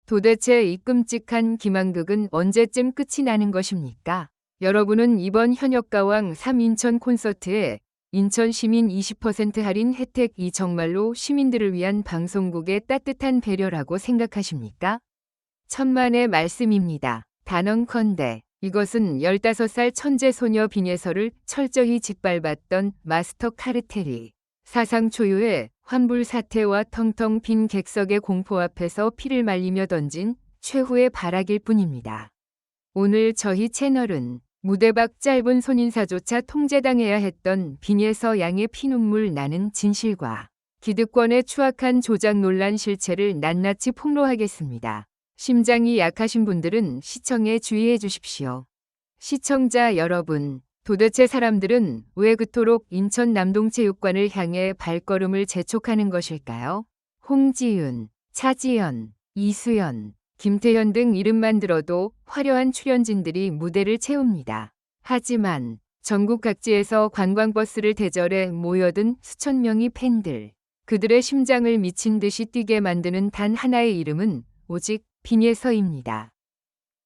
도대체 이 끔찍한 기만극은 언제쯤 끝이 나는 것입니까? 여러분은 이번 현역가왕 3 인천 콘서트에 인천 시민 20% 할인 혜택이 정말로 시민들을 위한 방송국의 따뜻한 배려라고 생각하십니까? 천만의 말씀입니다. 단언컨대 이것은 15살 천재 소녀 빈예서를 철저히 짓밟았던 마스터 카르텔이 사상 초유의 환불 사태와 텅텅 빈 객석의 공포 앞에서 피를 말리며 던진 최후의 발악일 뿐입니다. 오늘 저희 채널은 무대 밖 짧은 손인사조차 통제당해야 했던 빈예서 양의 피눈물 나는 진실과 기득권의 추악한 조작 논란 실체를 낱낱이 폭로하겠습니다. 심장이 약하신 분들은 시청에 주의해 주십시오. 시청자 여러분, 도대체 사람들은 왜 그토록 인천 남동체육관을 향해 발걸음을 재촉하는 것일까요? 홍지윤, 차지연, 이수연, 김태현 등 이름만 들어도 화려한 출연진들이 무대를 채웁니다. 하지만 전국 각지에서 관광버스를 대절해 모여든 수천 명의 팬들, 그들의 심장을 미친 듯이 뛰게 만드는 단 하나의 이름은 오직 빈예서입니다.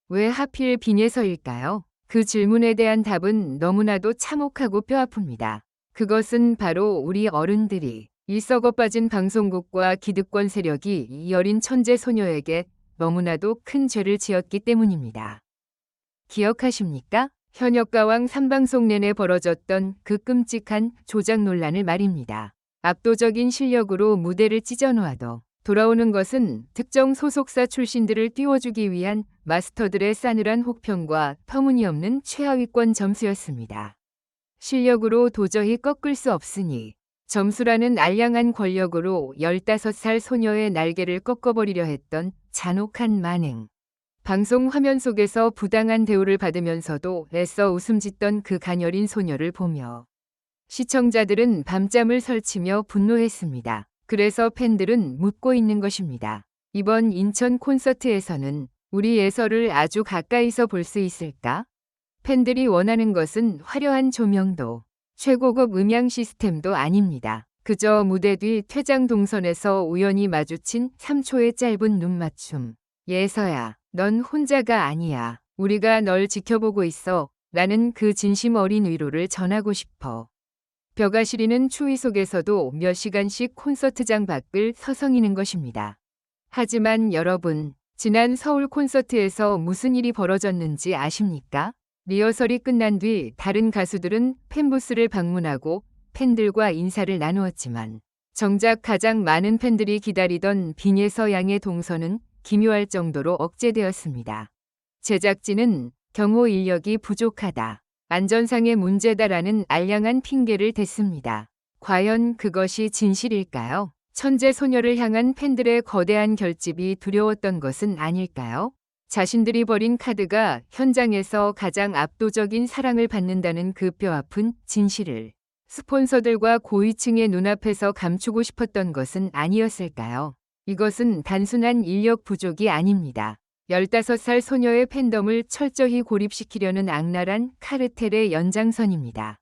왜 하필 빈예서일까요? 그 질문에 대한 답은 너무나도 참혹하고 뼈아픕니다. 그것은 바로 우리 어른들이 이 썩어 빠진 방송국과 기득권 세력이 이 어린 천재 소녀에게 너무나도 큰 죄를 지었기 때문입니다. 기억하십니까? 현역가왕 3방송 내내 벌어졌던 그 끔찍한 조작 논란을 말입니다. 압도적인 실력으로 무대를 찢어놓아도 돌아오는 것은 특정 소속사 출신들을 띄워주기 위한 마스터들의 싸늘한 혹평과 터무니없는 최하위권 점수였습니다. 실력으로 도저히 꺾을 수 없으니 점수라는 알량한 권력으로 15살 소녀의 날개를 꺾어버리려 했던 잔혹한 만행. 방송 화면 속에서 부당한 대우를 받으면서도 애써 웃음 짓던 그 가녀린 소녀를 보며 시청자들은 밤잠을 설치며 분노했습니다. 그래서 팬들은 묻고 있는 것입니다. 이번 인천 콘서트에서는 우리 예서를 아주 가까이서 볼 수 있을까? 팬들이 원하는 것은 화려한 조명도 최고급 음향 시스템도 아닙니다. 그저 무대 뒤 퇴장 동선에서 우연히 마주친 3초의 짧은 눈맞춤. 예서야, 넌 혼자가 아니야. 우리가 널 지켜보고 있어. 라는 그 진심 어린 위로를 전하고 싶어. 벼가 시리는 추위 속에서도 몇 시간씩 콘서트장 밖을 서성이는 것입니다. 하지만 여러분, 지난 서울 콘서트에서 무슨 일이 벌어졌는지 아십니까? 리허설이 끝난 뒤 다른 가수들은 팬부스를 방문하고 팬들과 인사를 나누었지만 정작 가장 많은 팬들이 기다리던 빈예서 양의 동선은 기묘할 정도로 억제되었습니다. 제작진은 경호 인력이 부족하다, 안전상의 문제다라는 알량한 핑계를 댔습니다. 과연 그것이 진실일까요? 천재 소녀를 향한 팬들의 거대한 결집이 두려웠던 것은 아닐까요? 자신들이 버린 카드가 현장에서 가장 압도적인 사랑을 받는다는 그 뼈아픈 진실을 스폰서들과 고위층의 눈앞에서 감추고 싶었던 것은 아니었을까요? 이것은 단순한 인력 부족이 아닙니다. 15살 소녀의 팬덤을 철저히 고립시키려는 악랄한 카르텔의 연장선입니다.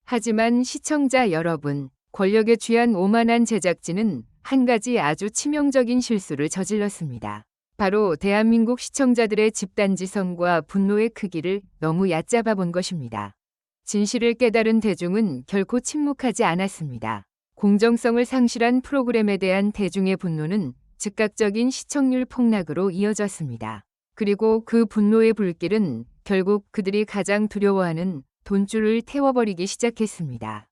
하지만 시청자 여러분, 권력에 취한 오만한 제작진은 한 가지 아주 치명적인 실수를 저질렀습니다. 바로 대한민국 시청자들의 집단지성과 분노의 크기를 너무 얕잡아 본 것입니다. 진실을 깨달은 대중은 결코 침묵하지 않았습니다. 공정성을 상실한 프로그램에 대한 대중의 분노는 즉각적인 시청률 폭락으로 이어졌습니다. 그리고 그 분노의 불길은 결국 그들이 가장 두려워하는 돈줄을 태워버리기 시작했습니다.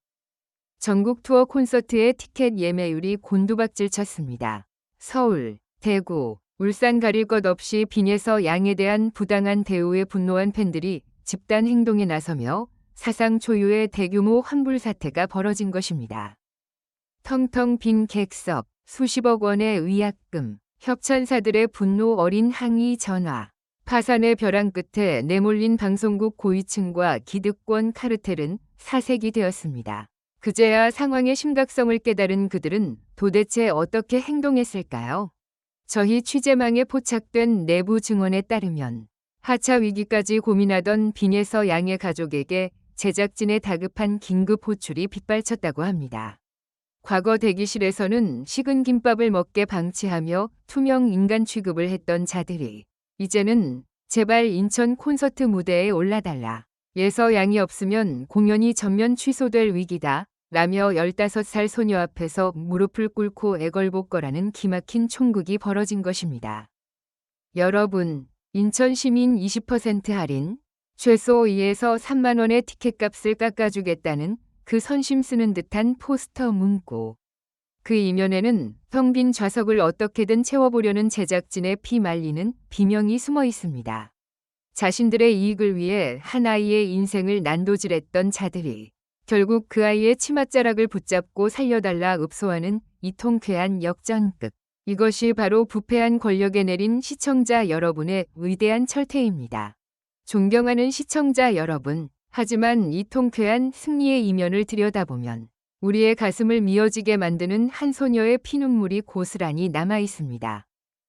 전국 투어 콘서트의 티켓 예매율이 곤두박질 쳤습니다. 서울, 대구, 울산 가릴 것 없이 빈예서 양에 대한 부당한 대우에 분노한 팬들이 집단 행동에 나서며 사상 초유의 대규모 환불 사태가 벌어진 것입니다. 텅텅 빈 객석, 수십억 원의 위약금, 협찬사들의 분노 어린 항의 전화, 파산의 벼랑 끝에 내몰린 방송국 고위층과 기득권 카르텔은 사색이 되었습니다. 그제야 상황의 심각성을 깨달은 그들은 도대체 어떻게 행동했을까요? 저희 취재망에 포착된 내부 증언에 따르면 하차 위기까지 고민하던 빈예서 양의 가족에게 제작진의 다급한 긴급 호출이 빗발쳤다고 합니다. 과거 대기실에서는 식은 김밥을 먹게 방치하며 투명 인간 취급을 했던 자들이 이제는 제발 인천 콘서트 무대에 올라달라. 예서양이 없으면 공연이 전면 취소될 위기다. 라며 15살 소녀 앞에서 무릎을 꿇고 애걸복 거라는 기막힌 총극이 벌어진 것입니다. 여러분, 인천 시민 20% 할인, 최소 2에서 3만 원의 티켓값을 깎아주겠다는 그 선심 쓰는 듯한 포스터 문구. 그 이면에는 텅 빈 좌석을 어떻게든 채워보려는 제작진의 피 말리는 비명이 숨어 있습니다. 자신들의 이익을 위해 한 아이의 인생을 난도질했던 자들이 결국 그 아이의 치맛자락을 붙잡고 살려달라 읍소하는 이 통쾌한 역전극. 이것이 바로 부패한 권력에 내린 시청자 여러분의 위대한 철퇴입니다. 존경하는 시청자 여러분, 하지만 이 통쾌한 승리의 이면을 들여다보면 우리의 가슴을 미어지게 만드는 한 소녀의 피눈물이 고스란히 남아 있습니다.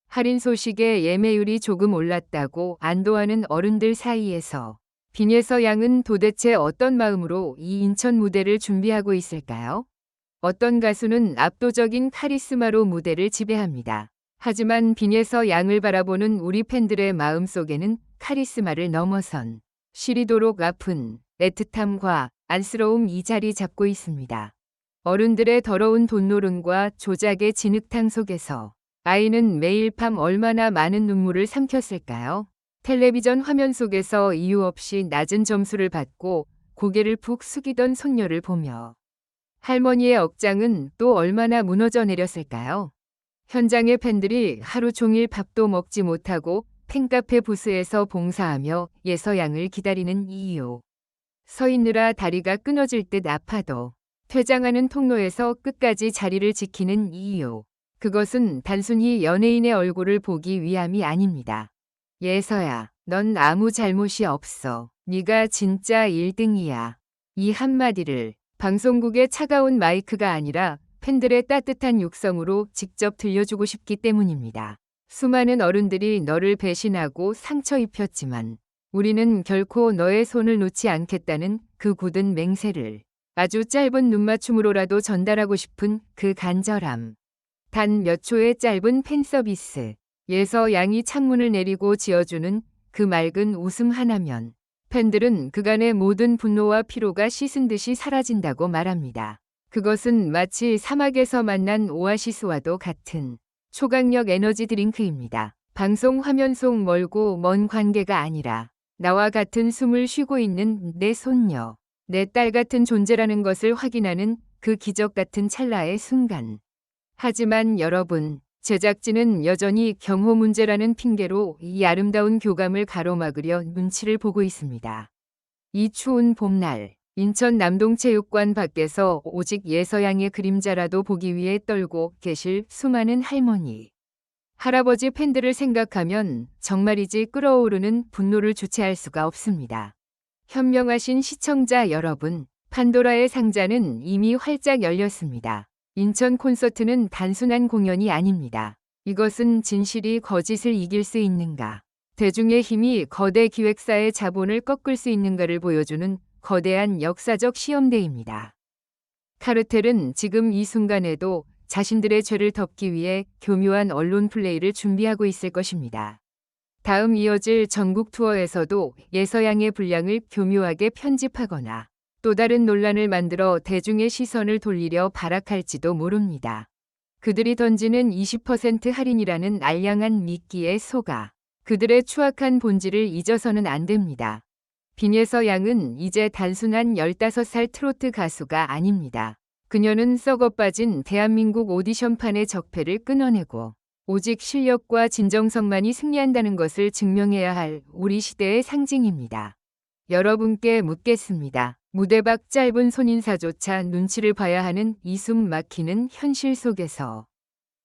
할인 소식에 예매율이 조금 올랐다고 안도하는 어른들 사이에서 빈예서양은 도대체 어떤 마음으로 이 인천 무대를 준비하고 있을까요? 어떤 가수는 압도적인 카리스마로 무대를 지배합니다. 하지만 빈예서양을 바라보는 우리 팬들의 마음속에는 카리스마를 넘어선 시리도록 아픈 애틋함과 안쓰러움이 자리 잡고 있습니다. 어른들의 더러운 돈노름과 조작의 진흙탕 속에서 아이는 매일 밤 얼마나 많은 눈물을 삼켰을까요? 텔레비전 화면 속에서 이유 없이 낮은 점수를 받고 고개를 푹 숙이던 손녀를 보며 할머니의 억장은 또 얼마나 무너져 내렸을까요? 현장의 팬들이 하루 종일 밥도 먹지 못하고 팬카페 부스에서 봉사하며 예서양을 기다리는 이유. 서 있느라 다리가 끊어질 듯 아파도 퇴장하는 통로에서 끝까지 자리를 지키는 이유. 그것은 단순히 연예인의 얼굴을 보기 위함이 아닙니다. 예서야, 넌 아무 잘못이 없어. 네가 진짜 1등이야. 이 한마디를 방송국의 차가운 마이크가 아니라 팬들의 따뜻한 육성으로 직접 들려주고 싶기 때문입니다. 수많은 어른들이 너를 배신하고 상처 입혔지만 우리는 결코 너의 손을 놓지 않겠다는 그 굳은 맹세를 아주 짧은 눈맞춤으로라도 전달하고 싶은 그 간절함. 단 몇 초의 짧은 팬 서비스. 예서양이 창문을 내리고 지어주는 그 맑은 웃음 하나면 팬들은 그간의 모든 분노와 피로가 씻은 듯이 사라진다고 말합니다. 그것은 마치 사막에서 만난 오아시스와도 같은 초강력 에너지 드링크입니다. 방송 화면 속 멀고 먼 관계가 아니라 나와 같은 숨을 쉬고 있는 내 손녀, 내 딸 같은 존재라는 것을 확인하는 그 기적 같은 찰나의 순간. 하지만 여러분, 제작진은 여전히 경호 문제라는 핑계로 이 아름다운 교감을 가로막으려 눈치를 보고 있습니다. 이 추운 봄날, 인천 남동체육관 밖에서 오직 예서양의 그림자라도 보기 위해 떨고 계실 수많은 할머니, 할아버지 팬들을 생각하면 정말이지 끓어오르는 분노를 주체할 수가 없습니다. 현명하신 시청자 여러분, 판도라의 상자는 이미 활짝 열렸습니다. 인천 콘서트는 단순한 공연이 아닙니다. 이것은 진실이 거짓을 이길 수 있는가, 대중의 힘이 거대 기획사의 자본을 꺾을 수 있는가를 보여주는 거대한 역사적 시험대입니다. 카르텔은 지금 이 순간에도 자신들의 죄를 덮기 위해 교묘한 언론 플레이를 준비하고 있을 것입니다. 다음 이어질 전국 투어에서도 예서양의 분량을 교묘하게 편집하거나 또 다른 논란을 만들어 대중의 시선을 돌리려 발악할지도 모릅니다. 그들이 던지는 20% 할인이라는 알량한 미끼에 속아 그들의 추악한 본질을 잊어서는 안 됩니다. 빈예서양은 이제 단순한 15살 트로트 가수가 아닙니다. 그녀는 썩어빠진 대한민국 오디션판의 적폐를 끊어내고 오직 실력과 진정성만이 승리한다는 것을 증명해야 할 우리 시대의 상징입니다. 여러분께 묻겠습니다. 무대 밖 짧은 손인사조차 눈치를 봐야 하는 이 숨 막히는 현실 속에서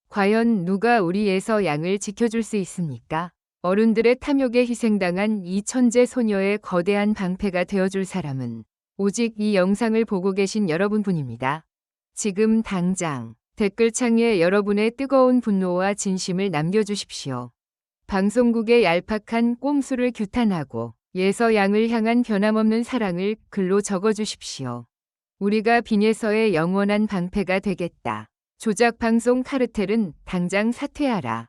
과연 누가 우리 예서양을 지켜줄 수 있습니까? 어른들의 탐욕에 희생당한 이 천재 소녀의 거대한 방패가 되어줄 사람은 오직 이 영상을 보고 계신 여러분뿐입니다. 지금 당장 댓글창에 여러분의 뜨거운 분노와 진심을 남겨주십시오. 방송국의 얄팍한 꼼수를 규탄하고 예서양을 향한 변함없는 사랑을 글로 적어주십시오. 우리가 빈에서의 영원한 방패가 되겠다. 조작 방송 카르텔은 당장 사퇴하라.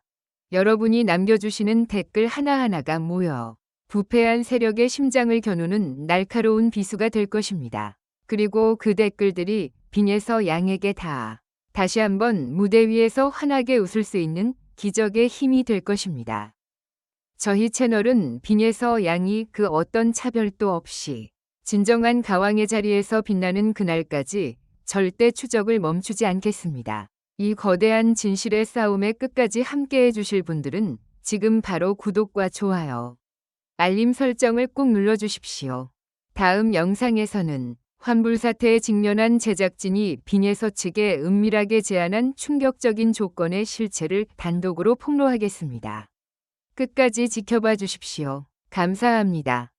여러분이 남겨주시는 댓글 하나하나가 모여 부패한 세력의 심장을 겨누는 날카로운 비수가 될 것입니다. 그리고 그 댓글들이 빈에서 양에게 닿아 다시 한번 무대 위에서 환하게 웃을 수 있는 기적의 힘이 될 것입니다. 저희 채널은 빈에서 양이 그 어떤 차별도 없이 진정한 가왕의 자리에서 빛나는 그날까지 절대 추적을 멈추지 않겠습니다. 이 거대한 진실의 싸움에 끝까지 함께해 주실 분들은 지금 바로 구독과 좋아요, 알림 설정을 꼭 눌러주십시오. 다음 영상에서는 환불 사태에 직면한 제작진이 빈에서 측에 은밀하게 제안한 충격적인 조건의 실체를 단독으로 폭로하겠습니다. 끝까지 지켜봐 주십시오. 감사합니다.